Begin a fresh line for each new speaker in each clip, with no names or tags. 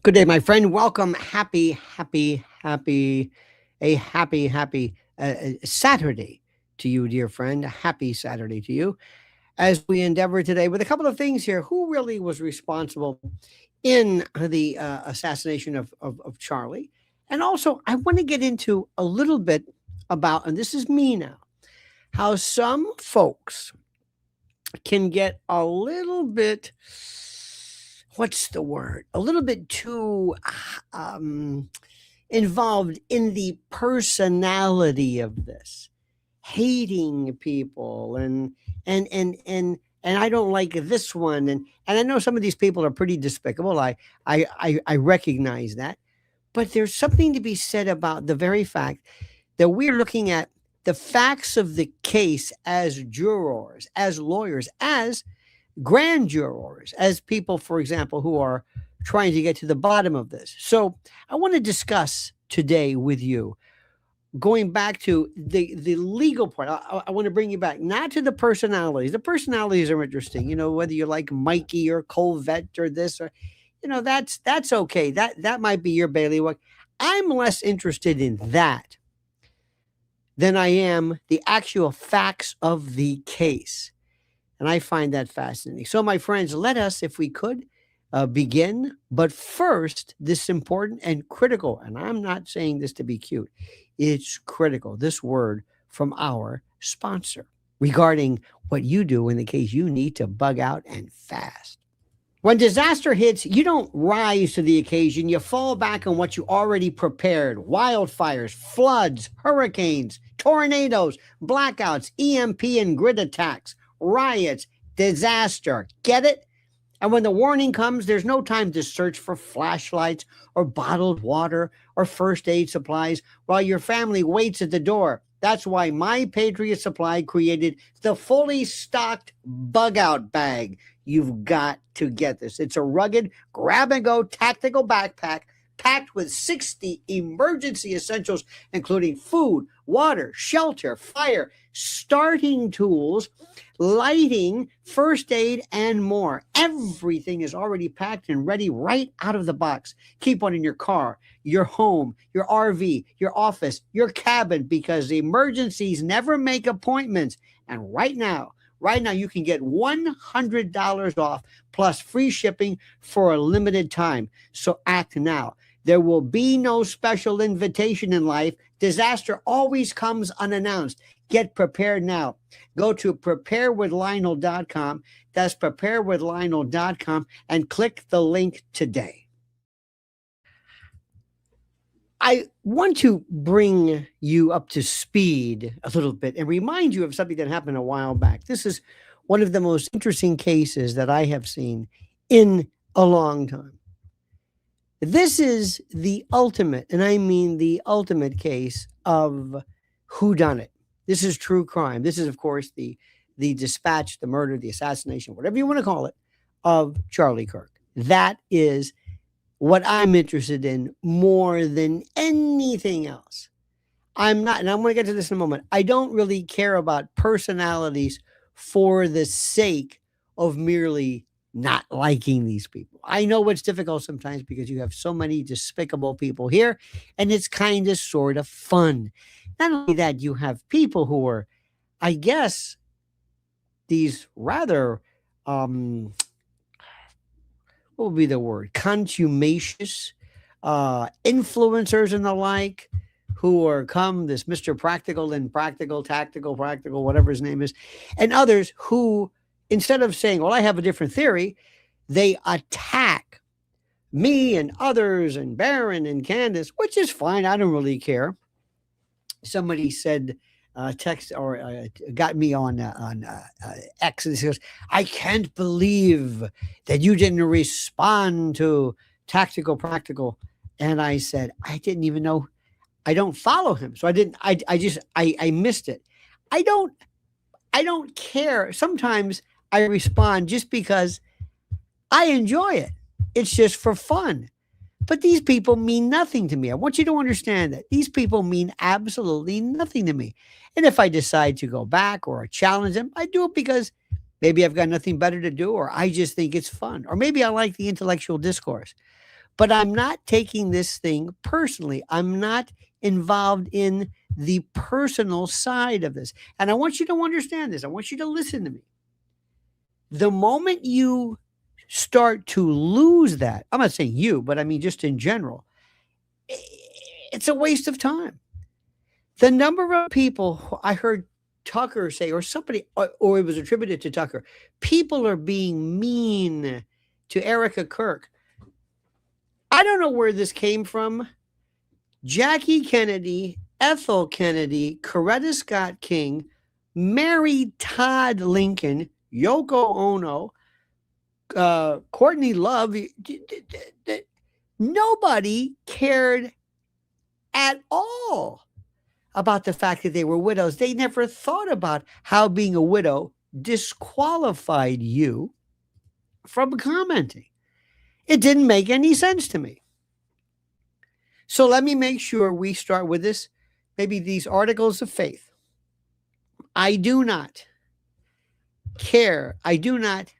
Good day, my friend. Welcome. Happy Saturday to you, dear friend. A happy Saturday to you as we endeavor today with a couple of things here. Who really was responsible in the assassination of Charlie? And also, I want to get into a little bit about, and this is me now, how some folks can get a little bit, what's the word? A little bit too involved in the personality of this, hating people and I don't like this one, and I know some of these people are pretty despicable. I recognize that, but there's something to be said about the very fact that we're looking at the facts of the case as jurors, as lawyers, as grand jurors, as people, for example, who are trying to get to the bottom of this. So I want to discuss today with you, going back to the legal part. I want to bring you back, not to the personalities. The personalities are interesting, whether you like Mikey or Colvette or this or, that's okay. That might be your bailiwick. I'm less interested in that than I am the actual facts of the case. And I find that fascinating. So, my friends, let us, if we could, begin. But first, this important and critical, and I'm not saying this to be cute, it's critical, this word from our sponsor regarding what you do in the case you need to bug out and fast. When disaster hits, you don't rise to the occasion. You fall back on what you already prepared. Wildfires, floods, hurricanes, tornadoes, blackouts, EMP and grid attacks, riots, disaster. Get it? And when the warning comes, there's no time to search for flashlights or bottled water or first aid supplies while your family waits at the door. That's why My Patriot Supply created the fully stocked bug out bag. You've got to get this. It's a rugged, grab-and-go tactical backpack packed with 60 emergency essentials, including food, water, shelter, fire, starting tools, lighting, first aid, and more. Everything is already packed and ready right out of the box. Keep one in your car, your home, your RV, your office, your cabin, because the emergencies never make appointments. And right now, you can get $100 off plus free shipping for a limited time. So act now. There will be no special invitation in life. Disaster always comes unannounced. Get prepared now. Go to preparewithlionel.com. That's preparewithlionel.com and click the link today. I want to bring you up to speed a little bit and remind you of something that happened a while back. This is one of the most interesting cases that I have seen in a long time. This is the ultimate, and I mean the ultimate case of whodunit. This is true crime. This is, of course, the dispatch, the murder, the assassination, whatever you want to call it, of Charlie Kirk. That is what I'm interested in more than anything else. I'm not, and I'm going to get to this in a moment. I don't really care about personalities for the sake of merely not liking these people. I know it's difficult sometimes because you have so many despicable people here, and it's kind of sort of fun. Not only that, you have people who are, I guess, these rather, what would be the word? Contumacious influencers and the like, who are this Mr. Practical and Practical, Tactical, Practical, whatever his name is, and others who, instead of saying, well, I have a different theory, they attack me and others and Barron and Candace, which is fine. I don't really care. Somebody said, text or got me on X, and he goes, I can't believe that you didn't respond to Tactical Practical. And I said, I didn't even know. I don't follow him. So I missed it. I don't care. Sometimes I respond just because I enjoy it. It's just for fun. But these people mean nothing to me. I want you to understand that these people mean absolutely nothing to me. And if I decide to go back or challenge them, I do it because maybe I've got nothing better to do, or I just think it's fun, or maybe I like the intellectual discourse. But I'm not taking this thing personally. I'm not involved in the personal side of this. And I want you to understand this. I want you to listen to me. The moment you start to lose that, I'm not saying you, but I mean just in general, it's a waste of time. The number of people I heard Tucker say, or somebody, or it was attributed to Tucker, people are being mean to Erica Kirk. I don't know where this came from. Jackie Kennedy, Ethel Kennedy, Coretta Scott King, married Todd Lincoln, Yoko Ono, Courtney Love. Nobody cared at all about the fact that they were widows. They never thought about how being a widow disqualified you from commenting. It didn't make any sense to me. So let me make sure we start with this, maybe these articles of faith. I do not care. I do not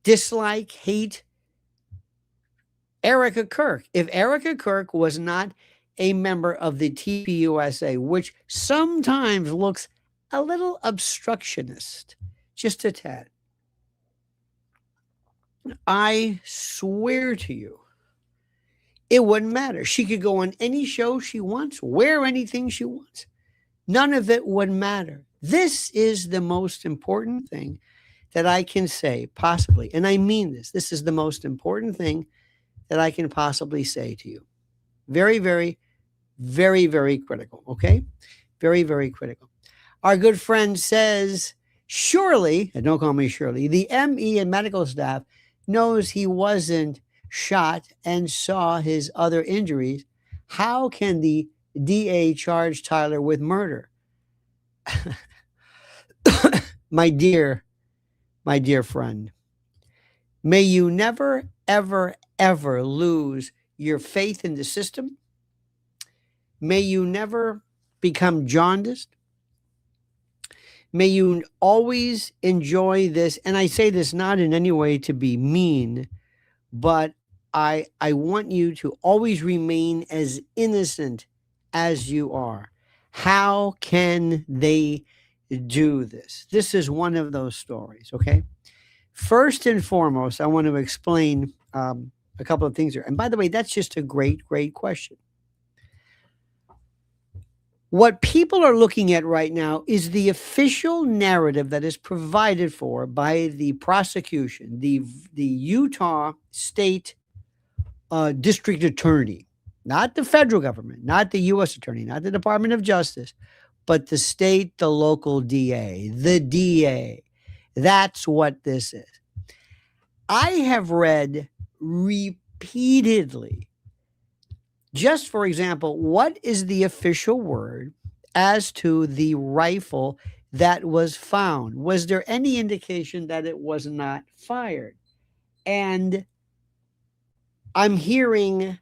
dislike, hate Erica Kirk. If Erica Kirk was not a member of the TPUSA, which sometimes looks a little obstructionist, just a tad, I swear to you, it wouldn't matter. She could go on any show she wants, wear anything she wants. None of it would matter. This is the most important thing that I can say, possibly. And I mean this. This is the most important thing that I can possibly say to you. Very, very, very, very critical. Okay? Very, very critical. Our good friend says, surely, and don't call me Shirley, the ME and medical staff knows he wasn't shot and saw his other injuries. How can the DA charge Tyler with murder? My dear friend, may you never, ever, ever lose your faith in the system. May you never become jaundiced. May you always enjoy this. And I say this not in any way to be mean, but I want you to always remain as innocent as you are. How can they do this? This is one of those stories, okay? First and foremost, I want to explain a couple of things here. And by the way, that's just a great, great question. What people are looking at right now is the official narrative that is provided for by the prosecution, the Utah State District Attorney, not the federal government, not the U.S. Attorney, not the Department of Justice, but the state, the local DA, the DA. That's what this is. I have read repeatedly, just for example, what is the official word as to the rifle that was found? Was there any indication that it was not fired? And I'm hearing,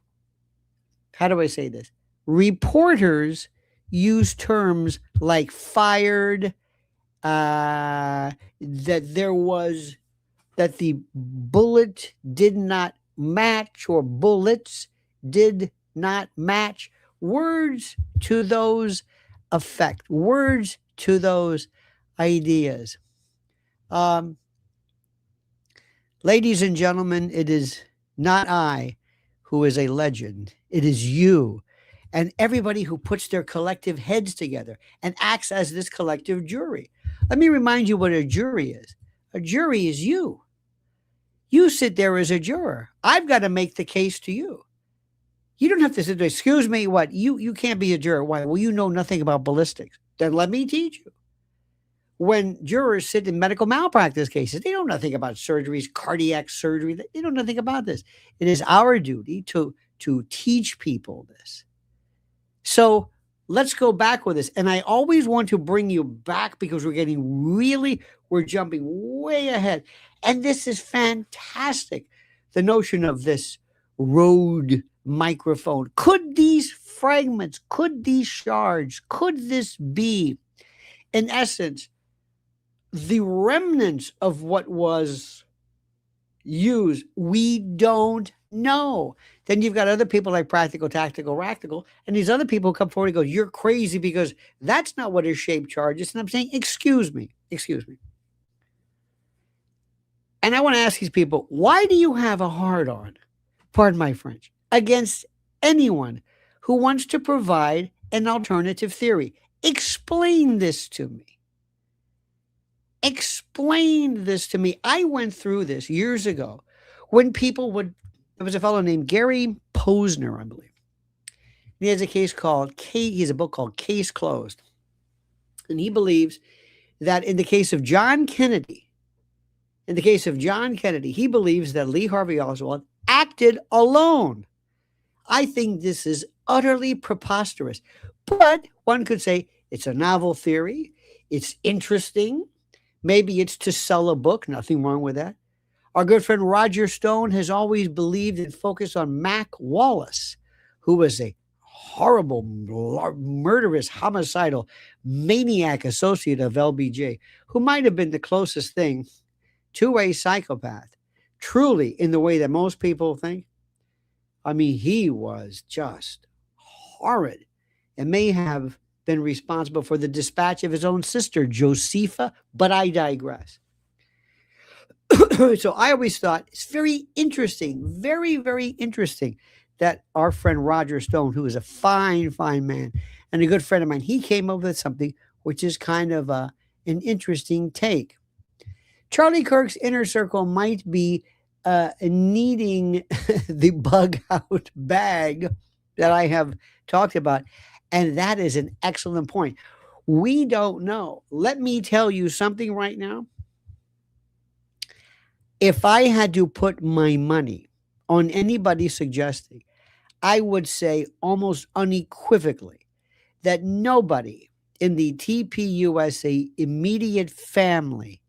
how do I say this? Reporters use terms like fired, that the bullet did not match, or bullets did not match. Words to those effect, words to those ideas. Ladies and gentlemen, it is not I who is a legend. It is you and everybody who puts their collective heads together and acts as this collective jury. Let me remind you what a jury is. A jury is you. You sit there as a juror. I've got to make the case to you. You don't have to sit there, excuse me, what? You can't be a juror. Why? Well, you know nothing about ballistics. Then let me teach you. When jurors sit in medical malpractice cases, they know nothing about surgeries, cardiac surgery. They know nothing about this. It is our duty to teach people this. So let's go back with this. And I always want to bring you back because we're jumping way ahead. And this is fantastic. The notion of this Rode microphone. Could these fragments, could these shards, could this be, in essence, the remnants of what was use? We don't know. Then you've got other people like Practical, Tactical, Ractical, and these other people come forward and go, you're crazy because that's not what a shape charge is. And I'm saying, excuse me, excuse me. And I want to ask these people, why do you have a hard on, pardon my French, against anyone who wants to provide an alternative theory? Explain this to me. Explain this to me. I went through this years ago when people would, there was a fellow named Gary Posner, I believe. He has a case called, he has a book called Case Closed. And he believes that in the case of John Kennedy, he believes that Lee Harvey Oswald acted alone. I think this is utterly preposterous. But one could say it's a novel theory. It's interesting. Maybe it's to sell a book. Nothing wrong with that. Our good friend Roger Stone has always believed and focused on Mac Wallace, who was a horrible, murderous, homicidal, maniac associate of LBJ, who might have been the closest thing to a psychopath, truly, in the way that most people think. I mean, he was just horrid and may have been responsible for the dispatch of his own sister, Josepha, but I digress. So I always thought it's very interesting, very, very interesting that our friend Roger Stone, who is a fine, fine man and a good friend of mine, he came up with something which is kind of an interesting take. Charlie Kirk's inner circle might be needing the bug out bag that I have talked about. And that is an excellent point. We don't know. Let me tell you something right now. If I had to put my money on anybody suggesting, I would say almost unequivocally that nobody in the TPUSA immediate family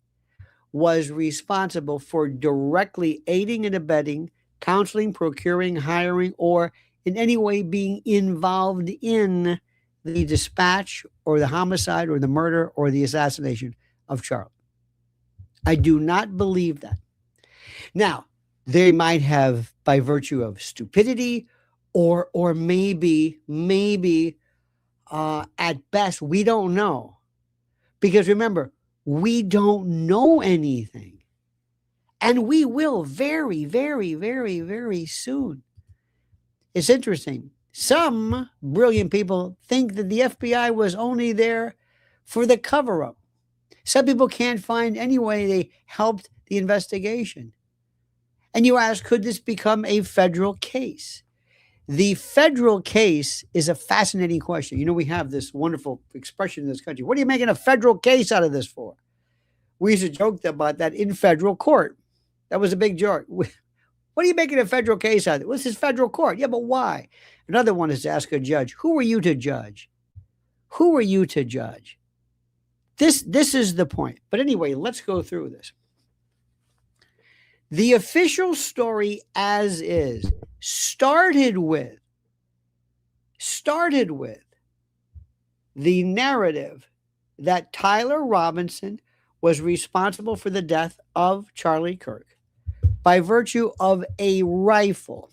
was responsible for directly aiding and abetting, counseling, procuring, hiring, or in any way being involved in the dispatch or the homicide or the murder or the assassination of Charlie. I do not believe that. Now, they might have, by virtue of stupidity or maybe at best, we don't know. Because remember, we don't know anything. And we will very, very, very, very soon. It's interesting. Some brilliant people think that the FBI was only there for the cover up. Some people can't find any way they helped the investigation. And you ask, could this become a federal case? The federal case is a fascinating question. You know, we have this wonderful expression in this country. What are you making a federal case out of this for? We used to joke about that in federal court. That was a big joke. What are you making a federal case out of? Well, this is federal court. Yeah, but why? Another one is to ask a judge, who are you to judge? Who are you to judge? This is the point. But anyway, let's go through this. The official story as is started with the narrative that Tyler Robinson was responsible for the death of Charlie Kirk by virtue of a rifle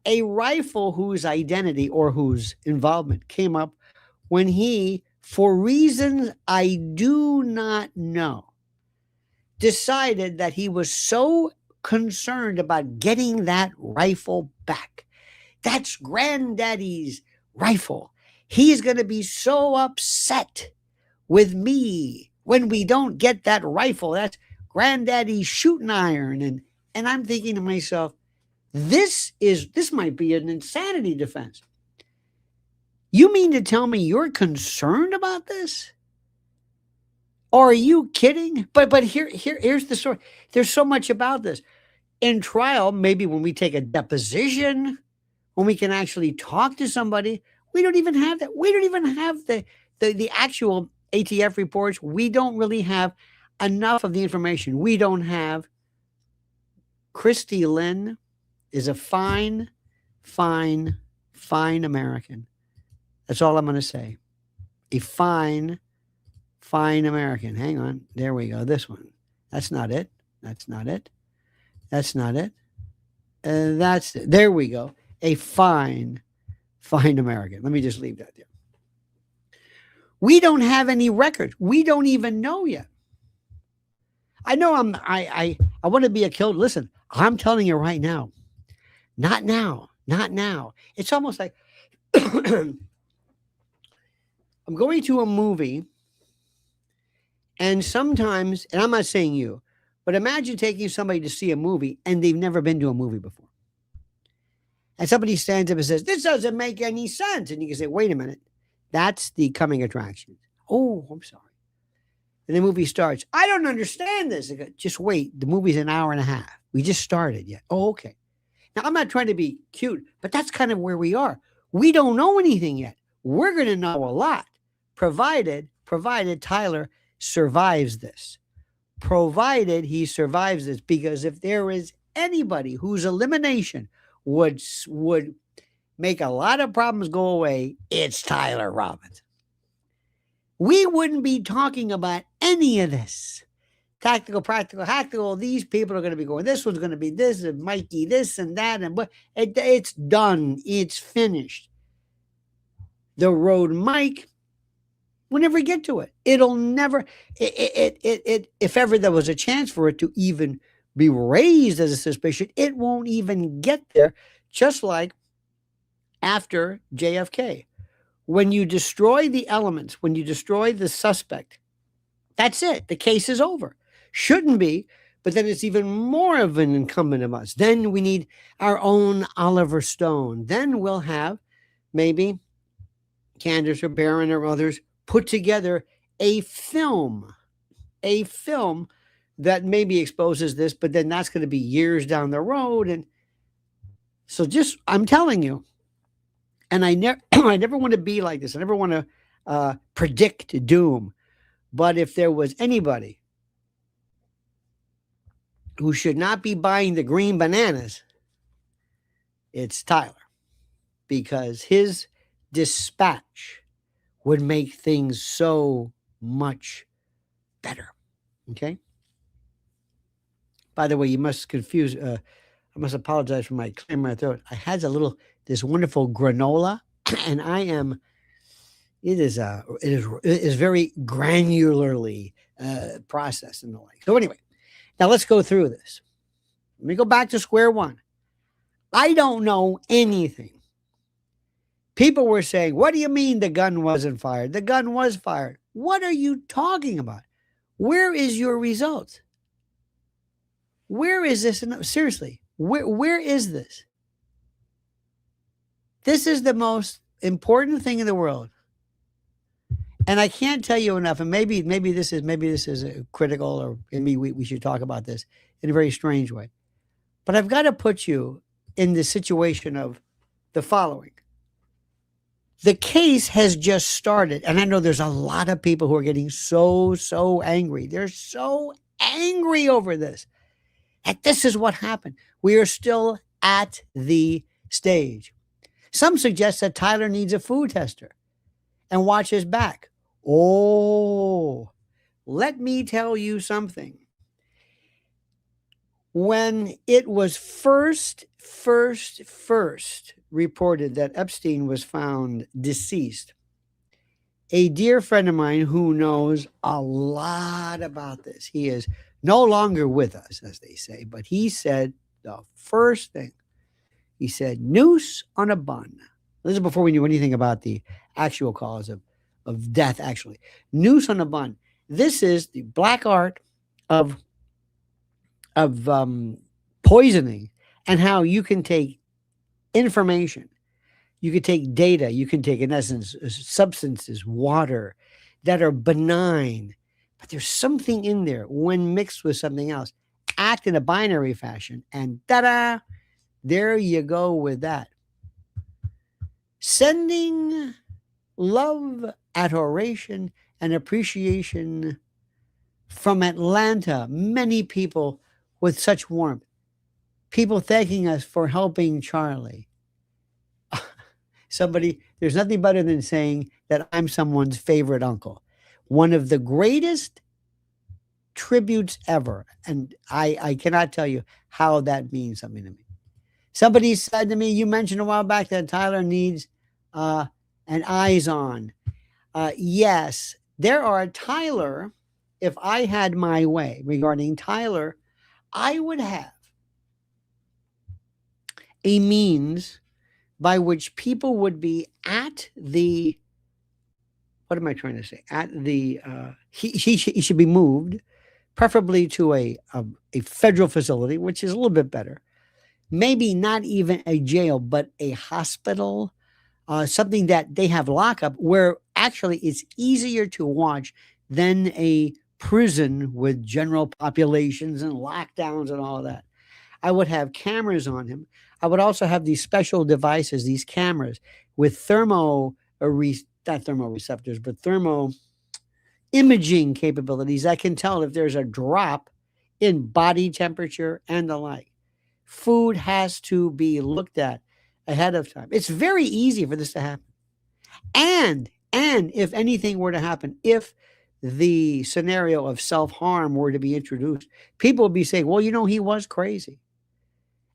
whose identity or whose involvement came up when he, for reasons I do not know, decided that he was so concerned about getting that rifle back. That's Granddaddy's rifle. He's going to be so upset with me when we don't get that rifle. That's Granddaddy's shooting iron. And I'm thinking to myself, this might be an insanity defense. You mean to tell me you're concerned about this? Or are you kidding? But here's the story. There's so much about this. In trial, maybe when we take a deposition, when we can actually talk to somebody, we don't even have that. We don't even have the actual ATF reports. We don't really have enough of the information. We don't have. Christy Lynn is a fine, fine, fine American. That's all I'm going to say. A fine, fine American. Hang on. There we go. This one. That's not it. That's not it. That's not it. There we go. A fine American. Let me just leave that there. We don't have any records. We don't even know yet. I know I want to be a killer. Listen, I'm telling you right now. Not now. Not now. It's almost like I'm going to a movie, and sometimes, and I'm not saying you, but imagine taking somebody to see a movie and they've never been to a movie before. And somebody stands up and says, "This doesn't make any sense." And you can say, "Wait a minute. That's the coming attraction." "Oh, I'm sorry." And the movie starts. "I don't understand this." I go, "Just wait. The movie's an hour and a half. We just started yet." "Oh, okay." Now, I'm not trying to be cute, but that's kind of where we are. We don't know anything yet. We're going to know a lot, provided Tyler survives this. Provided he survives this, because if there is anybody whose elimination would make a lot of problems go away, it's Tyler Robbins. We wouldn't be talking about any of this. Tactical, practical, tactical. These people are going to be going, this one's going to be this, and Mikey, this and that. And it's done. It's finished. The road Mike, we'll never get to it. It'll never, if ever there was a chance for it to even be raised as a suspicion, it won't even get there. Just like after JFK. When you destroy the elements, when you destroy the suspect, that's it. The case is over. Shouldn't be, but then it's even more of an incumbent of us. Then we need our own Oliver Stone. Then we'll have maybe Candace or Barron or others put together a film that maybe exposes this, but then that's going to be years down the road. And so I'm telling you, and I never want to be like this. I never want to predict doom. But if there was anybody who should not be buying the green bananas, it's Tyler. Because his dispatch would make things so much better. Okay? By the way, you must confuse, I must apologize for my clear my throat. I had this wonderful granola, and it is very granularly processed and the like. So anyway, now let's go through this. Let me go back to square one. I don't know anything. People were saying, "What do you mean the gun wasn't fired? The gun was fired." What are you talking about? Where is your result? Where is this? Seriously, where is this? This is the most important thing in the world. And I can't tell you enough, and maybe this is critical, or maybe we should talk about this in a very strange way. But I've got to put you in the situation of the following. The case has just started, and I know there's a lot of people who are getting so angry. They're so angry over this. And this is what happened. We are still at the stage. Some suggest that Tyler needs a food tester and watch his back. Oh, let me tell you something. When it was first reported that Epstein was found deceased, a dear friend of mine who knows a lot about this, he is no longer with us, as they say, but he said the first thing, he said, noose on a bun. This is before we knew anything about the actual cause of death, actually. Noose on a bun. This is the black art of poisoning, and how you can take information, you can take data, you can take, in essence, substances, water, that are benign, but there's something in there when mixed with something else, act in a binary fashion, and ta-da, there you go with that. Sending love, adoration, and appreciation from Atlanta. Many people with such warmth. People thanking us for helping Charlie. There's nothing better than saying that I'm someone's favorite uncle. One of the greatest tributes ever. And I cannot tell you how that means something to me. Somebody said to me, you mentioned a while back that Tyler needs an eyes on. Yes, there are Tyler. If I had my way regarding Tyler, I would have a means by which people would be at the, what am I trying to say? At the, he should be moved, preferably to a federal facility, which is a little bit better. Maybe not even a jail, but a hospital, something that they have lockup where actually it's easier to watch than a prison with general populations and lockdowns and all of that. I would have cameras on him. I would also have these special devices, these cameras with not thermoreceptors, but thermo imaging capabilities that can tell if there's a drop in body temperature and the like. Food has to be looked at ahead of time. It's very easy for this to happen. And if anything were to happen, if the scenario of self-harm were to be introduced, people would be saying, well, he was crazy.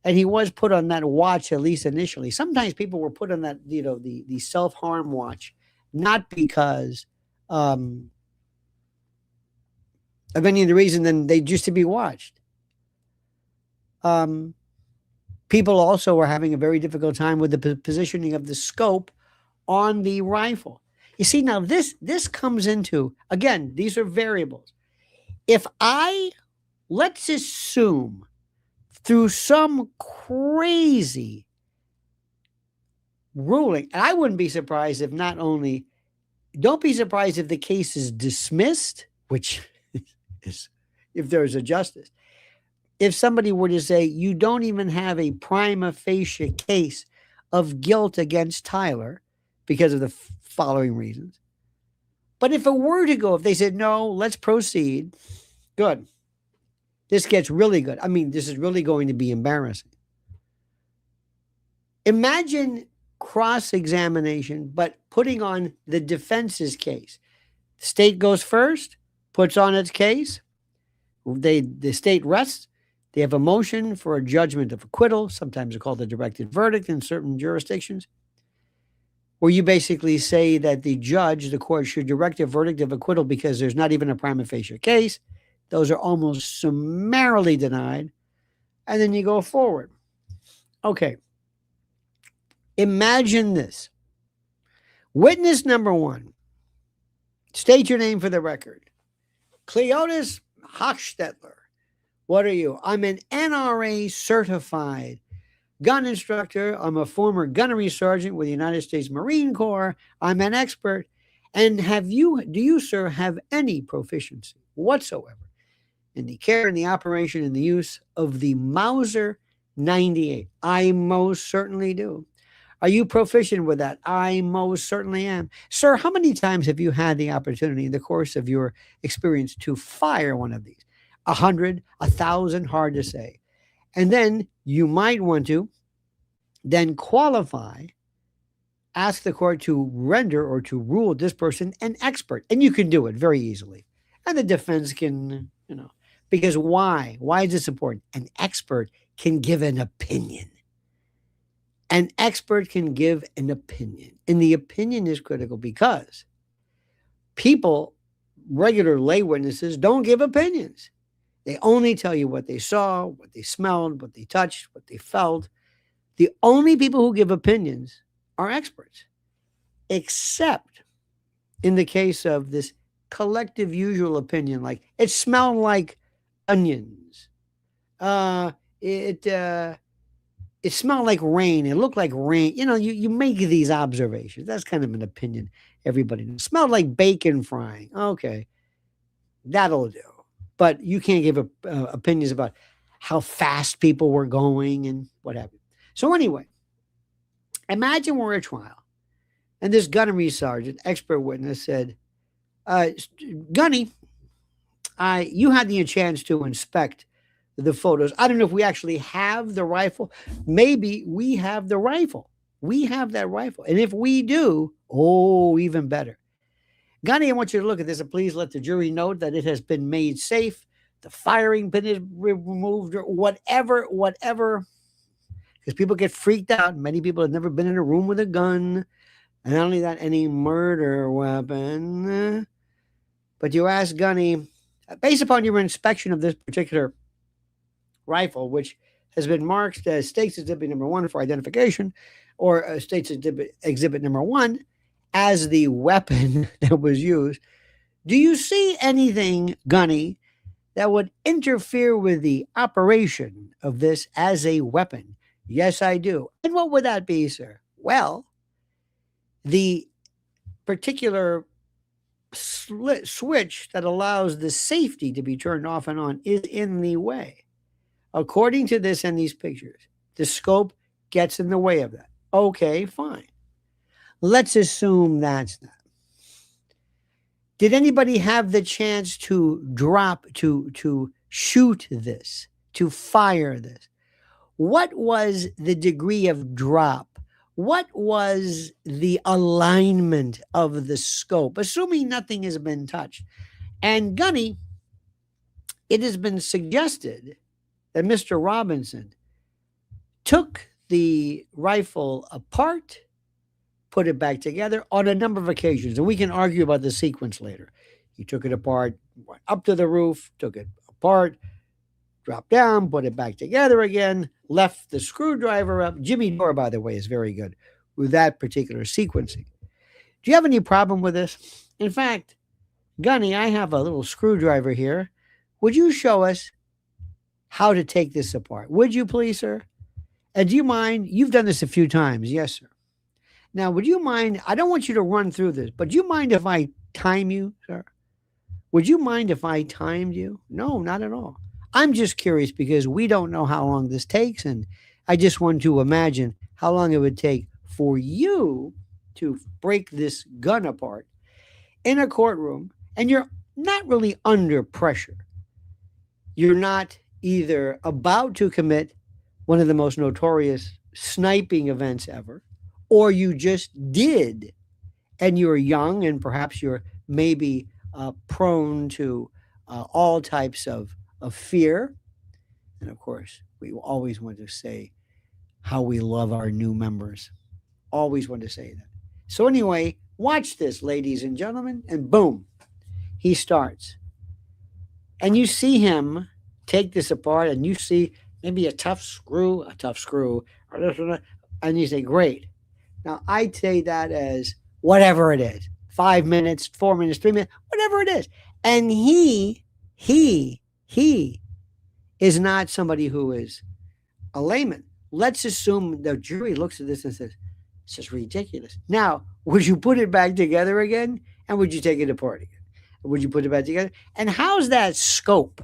And he was put on that watch, at least initially. Sometimes people were put on that, the self-harm watch, not because of any other reason than they just to be watched. People also were having a very difficult time with the positioning of the scope on the rifle. You see, now this comes into, again, these are variables. If let's assume through some crazy ruling, and I wouldn't be surprised if don't be surprised if the case is dismissed, which is if there's a justice. If somebody were to say, you don't even have a prima facie case of guilt against Tyler because of the following reasons. But if it were to go, if they said, no, let's proceed, good. This gets really good. I mean, this is really going to be embarrassing. Imagine cross-examination, but putting on the defense's case. The state goes first, puts on its case. The state rests. They have a motion for a judgment of acquittal. Sometimes it's called a directed verdict in certain jurisdictions, where you basically say that the court should direct a verdict of acquittal because there's not even a prima facie case. Those are almost summarily denied. And then you go forward. Okay. Imagine this. Witness number one. State your name for the record. Cleotis Hochstetler. What are you? I'm an NRA certified gun instructor. I'm a former gunnery sergeant with the United States Marine Corps. I'm an expert. And do you, sir, have any proficiency whatsoever in the care and the operation and the use of the Mauser 98? I most certainly do. Are you proficient with that? I most certainly am. Sir, how many times have you had the opportunity in the course of your experience to fire one of these? 100, 1,000, hard to say. And then you might want to then qualify, ask the court to render or to rule this person an expert. And you can do it very easily. And the defense can, because why? Why is this important? An expert can give an opinion. An expert can give an opinion. And the opinion is critical because regular lay witnesses, don't give opinions. They only tell you what they saw, what they smelled, what they touched, what they felt. The only people who give opinions are experts, except in the case of this collective usual opinion, like it smelled like onions. It smelled like rain. It looked like rain. You make these observations. That's kind of an opinion. Everybody knows. It smelled like bacon frying. Okay, that'll do. But you can't give opinions about how fast people were going and what have you. So anyway, imagine we're at trial, and this gunnery sergeant, expert witness, said, Gunny, you had the chance to inspect the photos. I don't know if we actually have the rifle. Maybe we have the rifle. We have that rifle. And if we do, even better. Gunny, I want you to look at this and please let the jury note that it has been made safe the firing pin is removed or whatever, because people get freaked out. Many people have never been in a room with a gun. And not only that, any murder weapon. But you ask Gunny, based upon your inspection of this particular rifle, which has been marked as States Exhibit number 1 for identification, or States Exhibit number 1 as the weapon that was used, do you see anything, Gunny, that would interfere with the operation of this as a weapon? Yes, I do. And what would that be, sir? Well, the particular switch that allows the safety to be turned off and on is in the way. According to this and these pictures, the scope gets in the way of that. Okay, fine. Let's assume that's not. Did anybody have the chance to drop, to shoot this, to fire this? What was the degree of drop? What was the alignment of the scope, assuming nothing has been touched? And Gunny, it has been suggested that Mr. Robinson took the rifle apart, put it back together on a number of occasions, and we can argue about the sequence later. He took it apart, went up to the roof, took it apart, dropped down, put it back together again, left the screwdriver up. Jimmy Dore, by the way, is very good with that particular sequencing. Do you have any problem with this? In fact, Gunny, I have a little screwdriver here. Would you show us how to take this apart? Would you please, sir? And do you mind? You've done this a few times. Yes, sir. Now, would you mind? I don't want you to run through this, but do you mind if I time you, sir? Would you mind if I timed you? No, not at all. I'm just curious because we don't know how long this takes, and I just want to imagine how long it would take for you to break this gun apart in a courtroom, and you're not really under pressure. You're not either about to commit one of the most notorious sniping events ever, or you just did, and you're young, and perhaps you're maybe prone to all types of fear. And of course, we always want to say how we love our new members. Always want to say that. So anyway, watch this, ladies and gentlemen, and boom, he starts. And you see him take this apart, and you see maybe a tough screw, and you say, great. Now, I'd say that as whatever it is, 5 minutes, 4 minutes, 3 minutes, whatever it is. And he is not somebody who is a layman. Let's assume the jury looks at this and says, this is ridiculous. Now, would you put it back together again? And would you take it apart again? Would you put it back together? And how's that scope?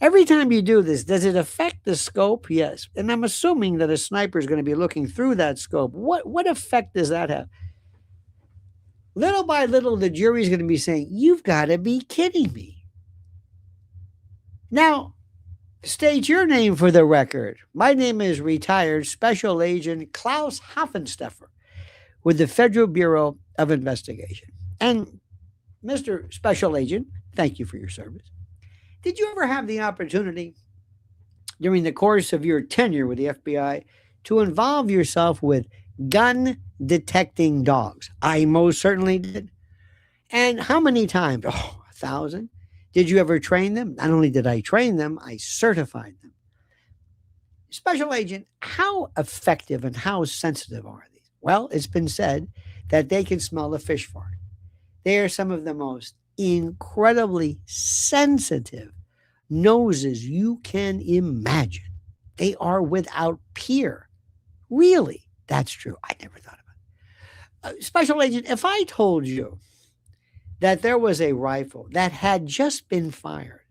Every time you do this, does it affect the scope? Yes. And I'm assuming that a sniper is going to be looking through that scope. What effect does that have? Little by little, the jury is going to be saying, you've got to be kidding me. Now, state your name for the record. My name is retired Special Agent Klaus Hoffensteffer with the Federal Bureau of Investigation. And Mr. Special Agent, thank you for your service. Did you ever have the opportunity during the course of your tenure with the FBI to involve yourself with gun detecting dogs? I most certainly did. And how many times? 1,000. Did you ever train them? Not only did I train them, I certified them. Special Agent, how effective and how sensitive are these? Well, it's been said that they can smell the fish fart. They are some of the most incredibly sensitive noses you can imagine. They are without peer. Really, that's true. I never thought about it. Special Agent, if I told you that there was a rifle that had just been fired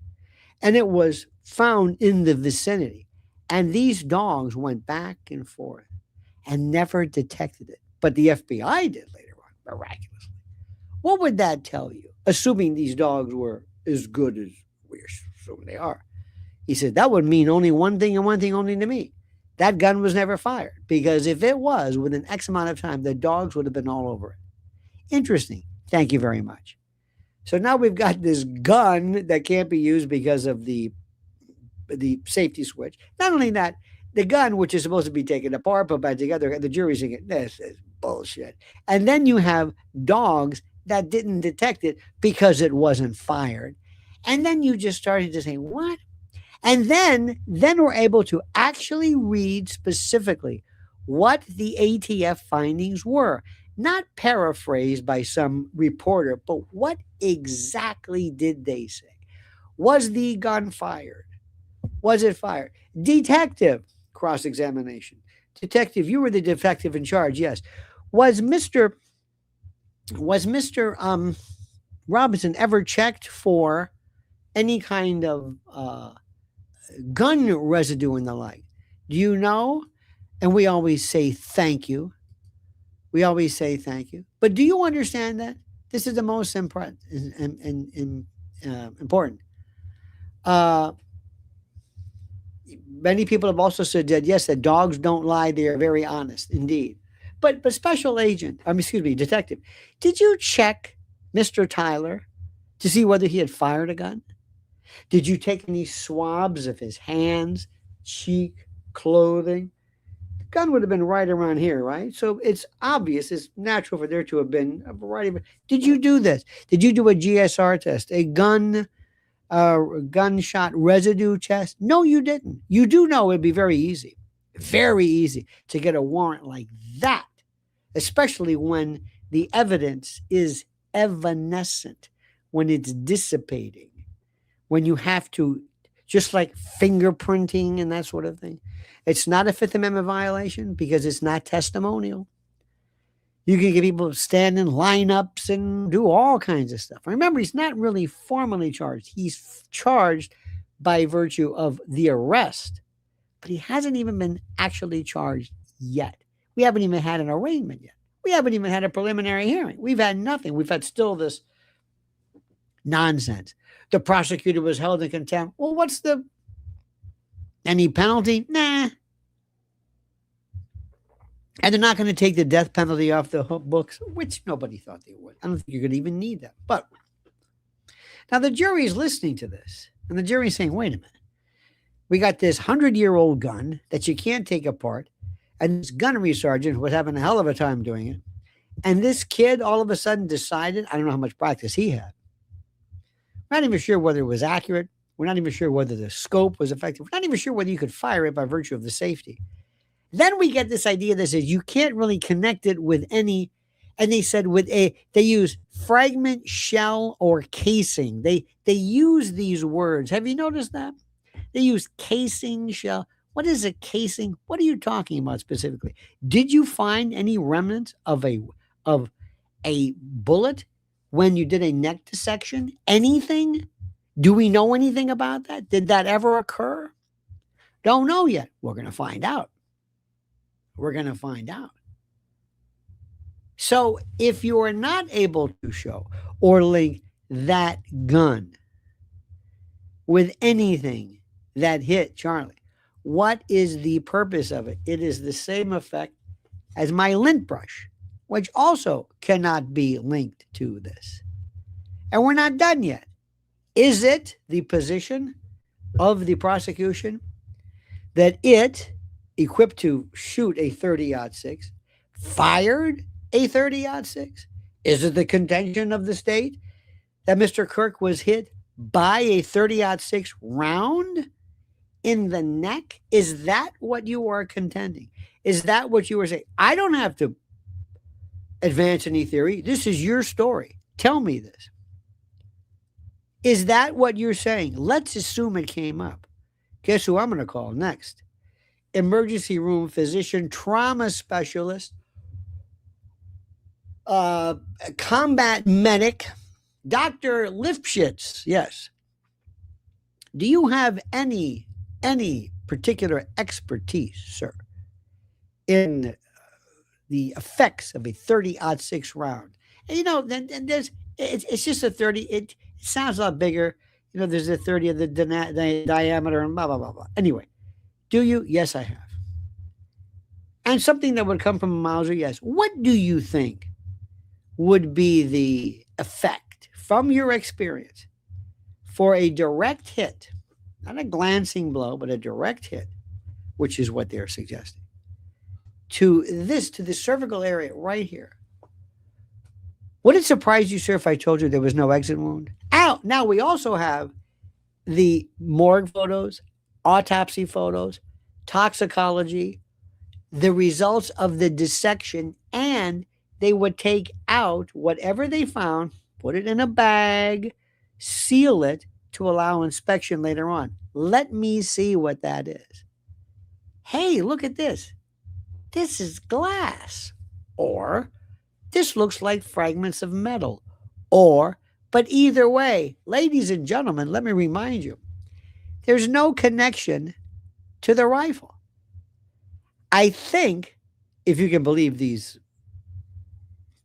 and it was found in the vicinity, and these dogs went back and forth and never detected it, but the FBI did later on, miraculously, what would that tell you, assuming these dogs were as good as we assume they are? He said, that would mean only one thing and one thing only to me. That gun was never fired, because if it was, within X amount of time, the dogs would have been all over it. Interesting. Thank you very much. So now we've got this gun that can't be used because of the safety switch. Not only that, the gun, which is supposed to be taken apart, put back together, the jury's thinking, this is bullshit. And then you have dogs that didn't detect it because it wasn't fired. And then you just started to say, what? And then we're able to actually read specifically what the ATF findings were, not paraphrased by some reporter, but what exactly did they say? Was the gun fired? Was it fired? Detective, cross-examination. Detective, you were the detective in charge, yes. Was Mr. Robinson ever checked for any kind of gun residue and the like? Do you know? And we always say thank you. We always say thank you. But do you understand that? This is the most important. Many people have also said that, yes, that dogs don't lie. They are very honest, indeed. But special agent, excuse me, detective, did you check Mr. Tyler to see whether he had fired a gun? Did you take any swabs of his hands, cheek, clothing? The gun would have been right around here, right? So it's obvious, it's natural for there to have been a variety of. Did you do this? Did you do a GSR test, a gunshot residue test? No, you didn't. You do know it'd be very easy to get a warrant like that, especially when the evidence is evanescent, when it's dissipating, when you have to, just like fingerprinting and that sort of thing. It's not a Fifth Amendment violation because it's not testimonial. You can get people stand in lineups and do all kinds of stuff. Remember, he's not really formally charged. He's charged by virtue of the arrest, but he hasn't even been actually charged yet. We haven't even had an arraignment yet. We haven't even had a preliminary hearing. We've had nothing. We've had still this nonsense. The prosecutor was held in contempt. Well, any penalty? Nah. And they're not going to take the death penalty off the books, which nobody thought they would. I don't think you're going to even need that. But now the jury is listening to this, and the jury is saying, wait a minute. We got this 100-year-old gun that you can't take apart, and this gunnery sergeant was having a hell of a time doing it. And this kid all of a sudden decided, I don't know how much practice he had. We're not even sure whether it was accurate. We're not even sure whether the scope was effective. We're not even sure whether you could fire it by virtue of the safety. Then we get this idea that says you can't really connect it with any, and they said they use fragment, shell, or casing. They use these words. Have you noticed that? They use casing, shell. What is a casing? What are you talking about specifically? Did you find any remnants of a bullet when you did a neck dissection? Anything? Do we know anything about that? Did that ever occur? Don't know yet. We're going to find out. We're going to find out. So if you are not able to show or link that gun with anything that hit Charlie, what is the purpose of it? It is the same effect as my lint brush, which also cannot be linked to this. And we're not done yet. Is it the position of the prosecution that it, equipped to shoot a 30-06, fired a 30-06? Is it the contention of the state that Mr. Kirk was hit by a 30-06 round in the neck? Is that what you are contending? Is that what you are saying? I don't have to advance any theory. This is your story. Tell me this. Is that what you're saying? Let's assume it came up. Guess who I'm going to call next? Emergency room physician, trauma specialist, combat medic, Dr. Lifshitz. Yes. Do you have any particular expertise, sir, in the effects of a 30-06 round? And then there's it's just a 30. It sounds a lot bigger. There's a 30 of the diameter and blah blah blah blah. Anyway. Do you? Yes, I have. And something that would come from a Mauser, yes. What do you think would be the effect from your experience, for a direct hit, not a glancing blow, but a direct hit, which is what they're suggesting, to the cervical area right here. Would it surprise you, sir, if I told you there was no exit wound? Ow! Now we also have the morgue photos, autopsy photos, toxicology, the results of the dissection, and they would take out whatever they found, put it in a bag, seal it to allow inspection later on. Let me see what that is. Hey, look at this. This is glass. Or this looks like fragments of metal. Or, but either way, ladies and gentlemen, let me remind you, there's no connection to the rifle. I think, if you can believe these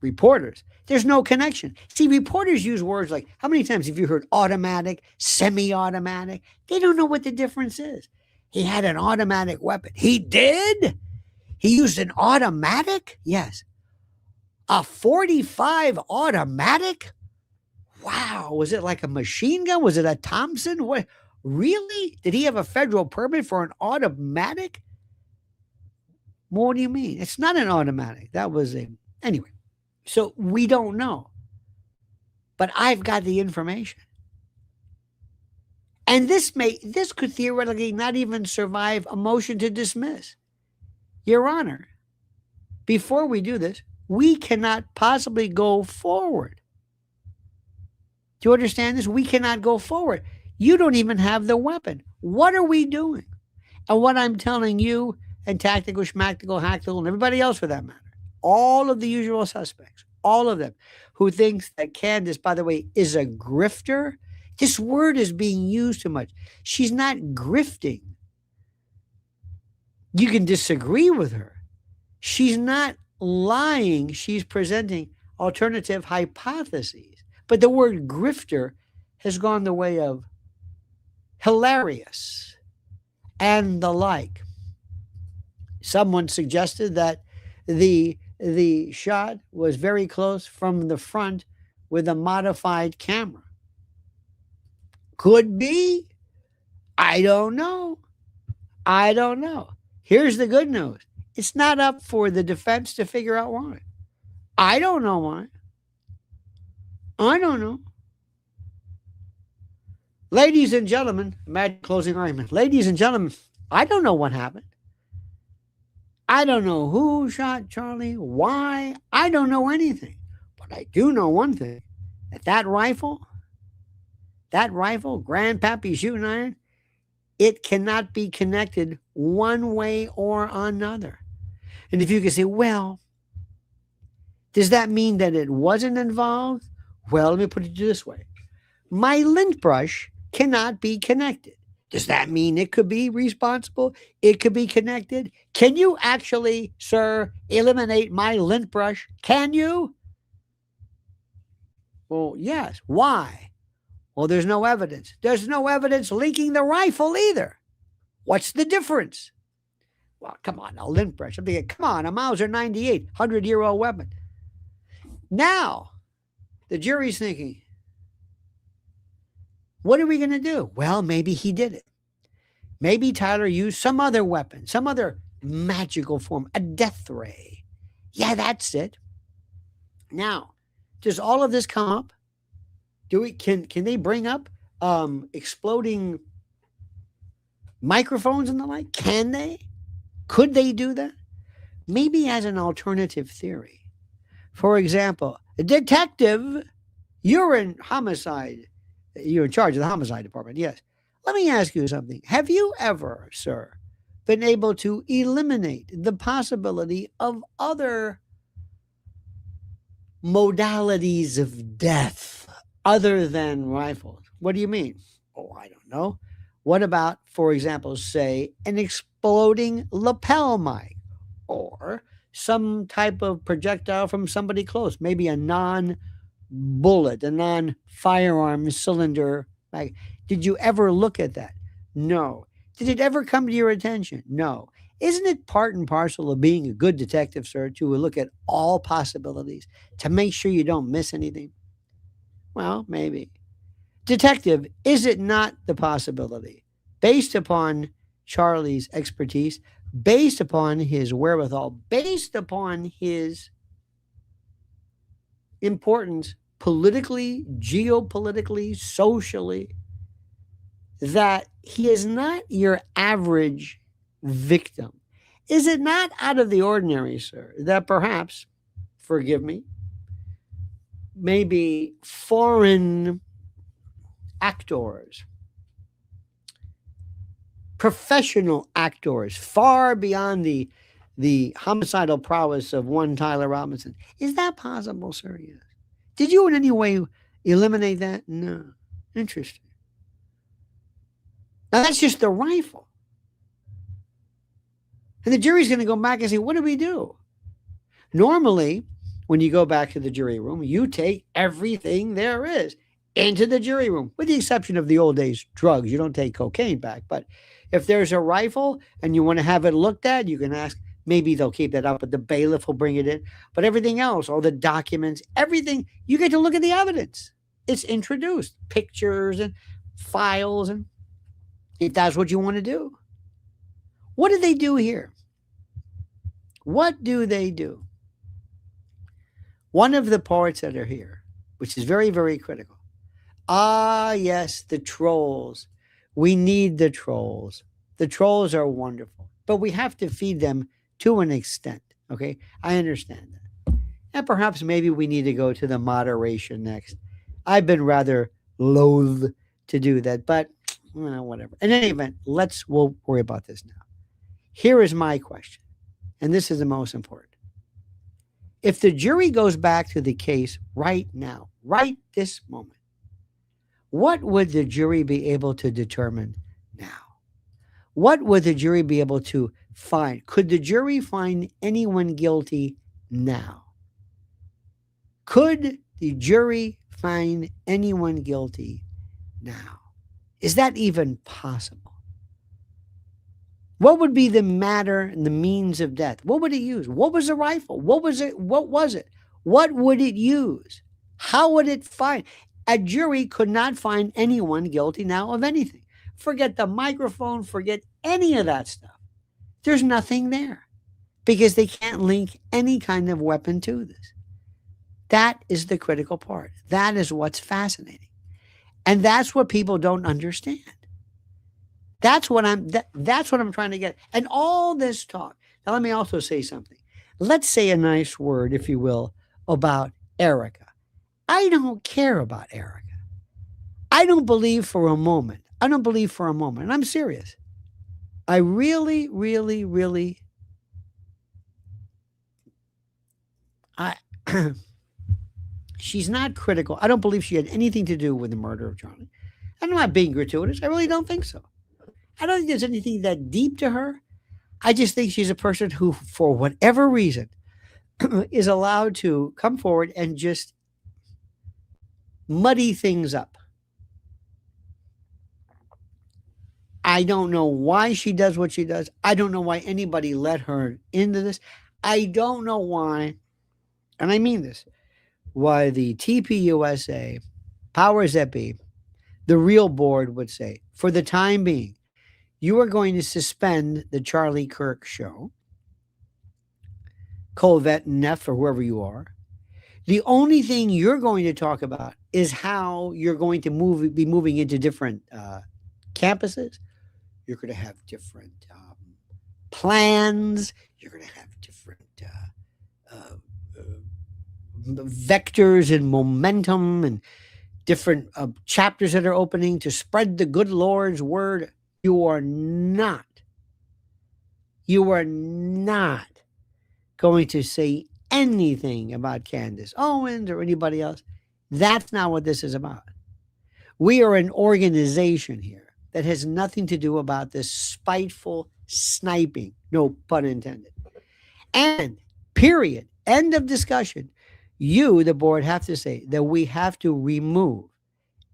reporters, there's no connection. See, reporters use words like, how many times have you heard automatic, semi-automatic? They don't know what the difference is. He had an automatic weapon. He did? He used an automatic? Yes. A 45 automatic? Wow. Was it like a machine gun? Was it a Thompson? What? Really? Did he have a federal permit for an automatic? What do you mean? It's not an automatic. That was a... Anyway, so we don't know. But I've got the information. And this could theoretically not even survive a motion to dismiss. Your Honor, before we do this, we cannot possibly go forward. Do you understand this? We cannot go forward. You don't even have the weapon. What are we doing? And what I'm telling you, and Tactical, Schmactical, Hacktical, and everybody else for that matter, all of the usual suspects, all of them, who thinks that Candace, by the way, is a grifter. This word is being used too much. She's not grifting. You can disagree with her. She's not lying. She's presenting alternative hypotheses. But the word grifter has gone the way of hilarious and the like. Someone suggested that the shot was very close from the front with a modified camera. Could be. I don't know. Here's the good news. It's not up for the defense to figure out why. I don't know why. I don't know. Ladies and gentlemen, imagine closing argument. Ladies and gentlemen, I don't know what happened. I don't know who shot Charlie, why. I don't know anything. But I do know one thing. That rifle, Grandpappy shooting iron, it cannot be connected one way or another. And if you can say, well, does that mean that it wasn't involved? Well, let me put it this way. My lint brush cannot be connected. Does that mean it could be responsible? It could be connected? Can you actually, sir, eliminate my lint brush? Can you? Well, yes. Why? Well, there's no evidence. There's no evidence linking the rifle either. What's the difference? Well, come on, a lint brush. I'm thinking, come on, a Mauser 98, 100-year-old weapon. Now, the jury's thinking, what are we going to do? Well, maybe he did it. Maybe Tyler used some other weapon, some other magical form, a death ray. Yeah, that's it. Now, does all of this come up? Can they bring up exploding microphones and the like? Can they? Could they do that? Maybe as an alternative theory. For example, detective, you're in homicide. You're in charge of the homicide department. Yes. Let me ask you something. Have you ever, sir, been able to eliminate the possibility of other modalities of death other than rifles? What do you mean? Oh, I don't know. What about, for example, say an exploding lapel mic or some type of projectile from somebody close, maybe a non-bullet, a non-firearm cylinder. Did you ever look at that? No. Did it ever come to your attention? No. Isn't it part and parcel of being a good detective, sir, to look at all possibilities, to make sure you don't miss anything? Well, maybe. Detective, is it not the possibility, based upon Charlie's expertise, based upon his wherewithal, based upon his importance politically, geopolitically, socially, that he is not your average victim? Is it not out of the ordinary, sir, that perhaps, forgive me, maybe foreign actors, professional actors, far beyond the homicidal prowess of one Tyler Robinson? Is that possible, sir? Yes. Did you in any way eliminate that? No. Interesting. Now that's just the rifle. And the jury's going to go back and say, what do we do? Normally, when you go back to the jury room, you take everything there is into the jury room, with the exception of the old days drugs. You don't take cocaine back. But if there's a rifle and you want to have it looked at, you can ask. Maybe they'll keep that up, but the bailiff will bring it in. But everything else, all the documents, everything, you get to look at the evidence. It's introduced, pictures and files, and if that's what you want to do. What do they do here? What do they do? One of the parts that are here, which is very, very critical. Ah, yes, the trolls. We need the trolls. The trolls are wonderful, but we have to feed them to an extent. Okay, I understand that. And perhaps maybe we need to go to the moderation next. I've been rather loath to do that, but whatever. In any event, we'll worry about this now. Here is my question, and this is the most important. If the jury goes back to the case right now, right this moment, what would the jury be able to determine now? What would the jury be able to find? Could the jury find anyone guilty now? Could the jury find anyone guilty now? Is that even possible? What would be the matter and the means of death? What would it use? What was the rifle? What was it? What was it? What would it use? How would it find? A jury could not find anyone guilty now of anything. Forget the microphone, forget any of that stuff. There's nothing there because they can't link any kind of weapon to this. That is the critical part. That is what's fascinating. And that's what people don't understand. That's what I'm trying to get. And all this talk. Now let me also say something. Let's say a nice word, if you will, about Erica. I don't care about Erica. I don't believe for a moment. And I'm serious. I really, really, really, she's not critical. I don't believe she had anything to do with the murder of Charlie. I'm not being gratuitous. I really don't think so. I don't think there's anything that deep to her. I just think she's a person who, for whatever reason, is allowed to come forward and just muddy things up. I don't know why she does what she does. I don't know why anybody let her into this. I don't know why, and I mean this, why the TPUSA, powers that be, the real board would say, for the time being, you are going to suspend the Charlie Kirk show, Colvette and Neff, or whoever you are. The only thing you're going to talk about is how you're going to be moving into different campuses. You're going to have different plans. You're going to have different vectors and momentum and different chapters that are opening to spread the good Lord's word. You are not going to say anything about Candace Owens or anybody else. That's not what this is about. We are an organization here that has nothing to do about this spiteful sniping, no pun intended. And period, end of discussion. You, the board, have to say that we have to remove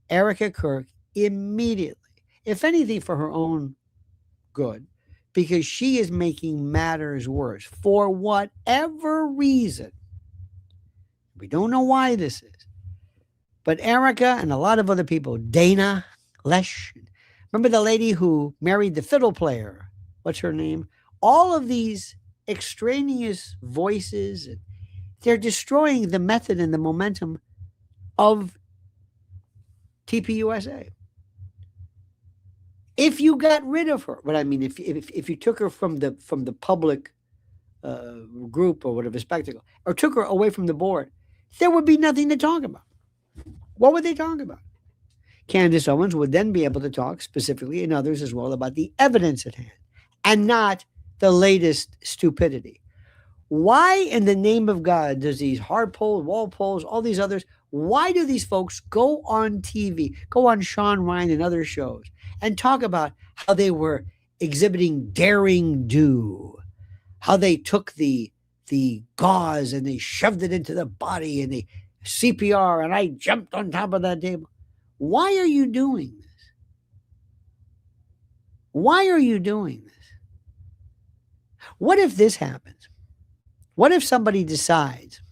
Erica Kirk immediately, if anything for her own good, because she is making matters worse for whatever reason. We don't know why this is. But Erica and a lot of other people, Dana, Lesh, remember the lady who married the fiddle player? What's her name? All of these extraneous voices, they're destroying the method and the momentum of TPUSA. If you got rid of her, what I mean, if you took her from the public group or whatever spectacle, or took her away from the board, there would be nothing to talk about. What would they talk about? Candace Owens would then be able to talk specifically, and others as well, about the evidence at hand and not the latest stupidity. Why in the name of God does these hard polls, wall polls, all these others, why do these folks go on TV, go on Sean Ryan and other shows and talk about how they were exhibiting daring do, how they took the gauze and they shoved it into the body and they CPR and I jumped on top of that table? Why are you doing this? Why are you doing this? What if this happens? What if somebody decides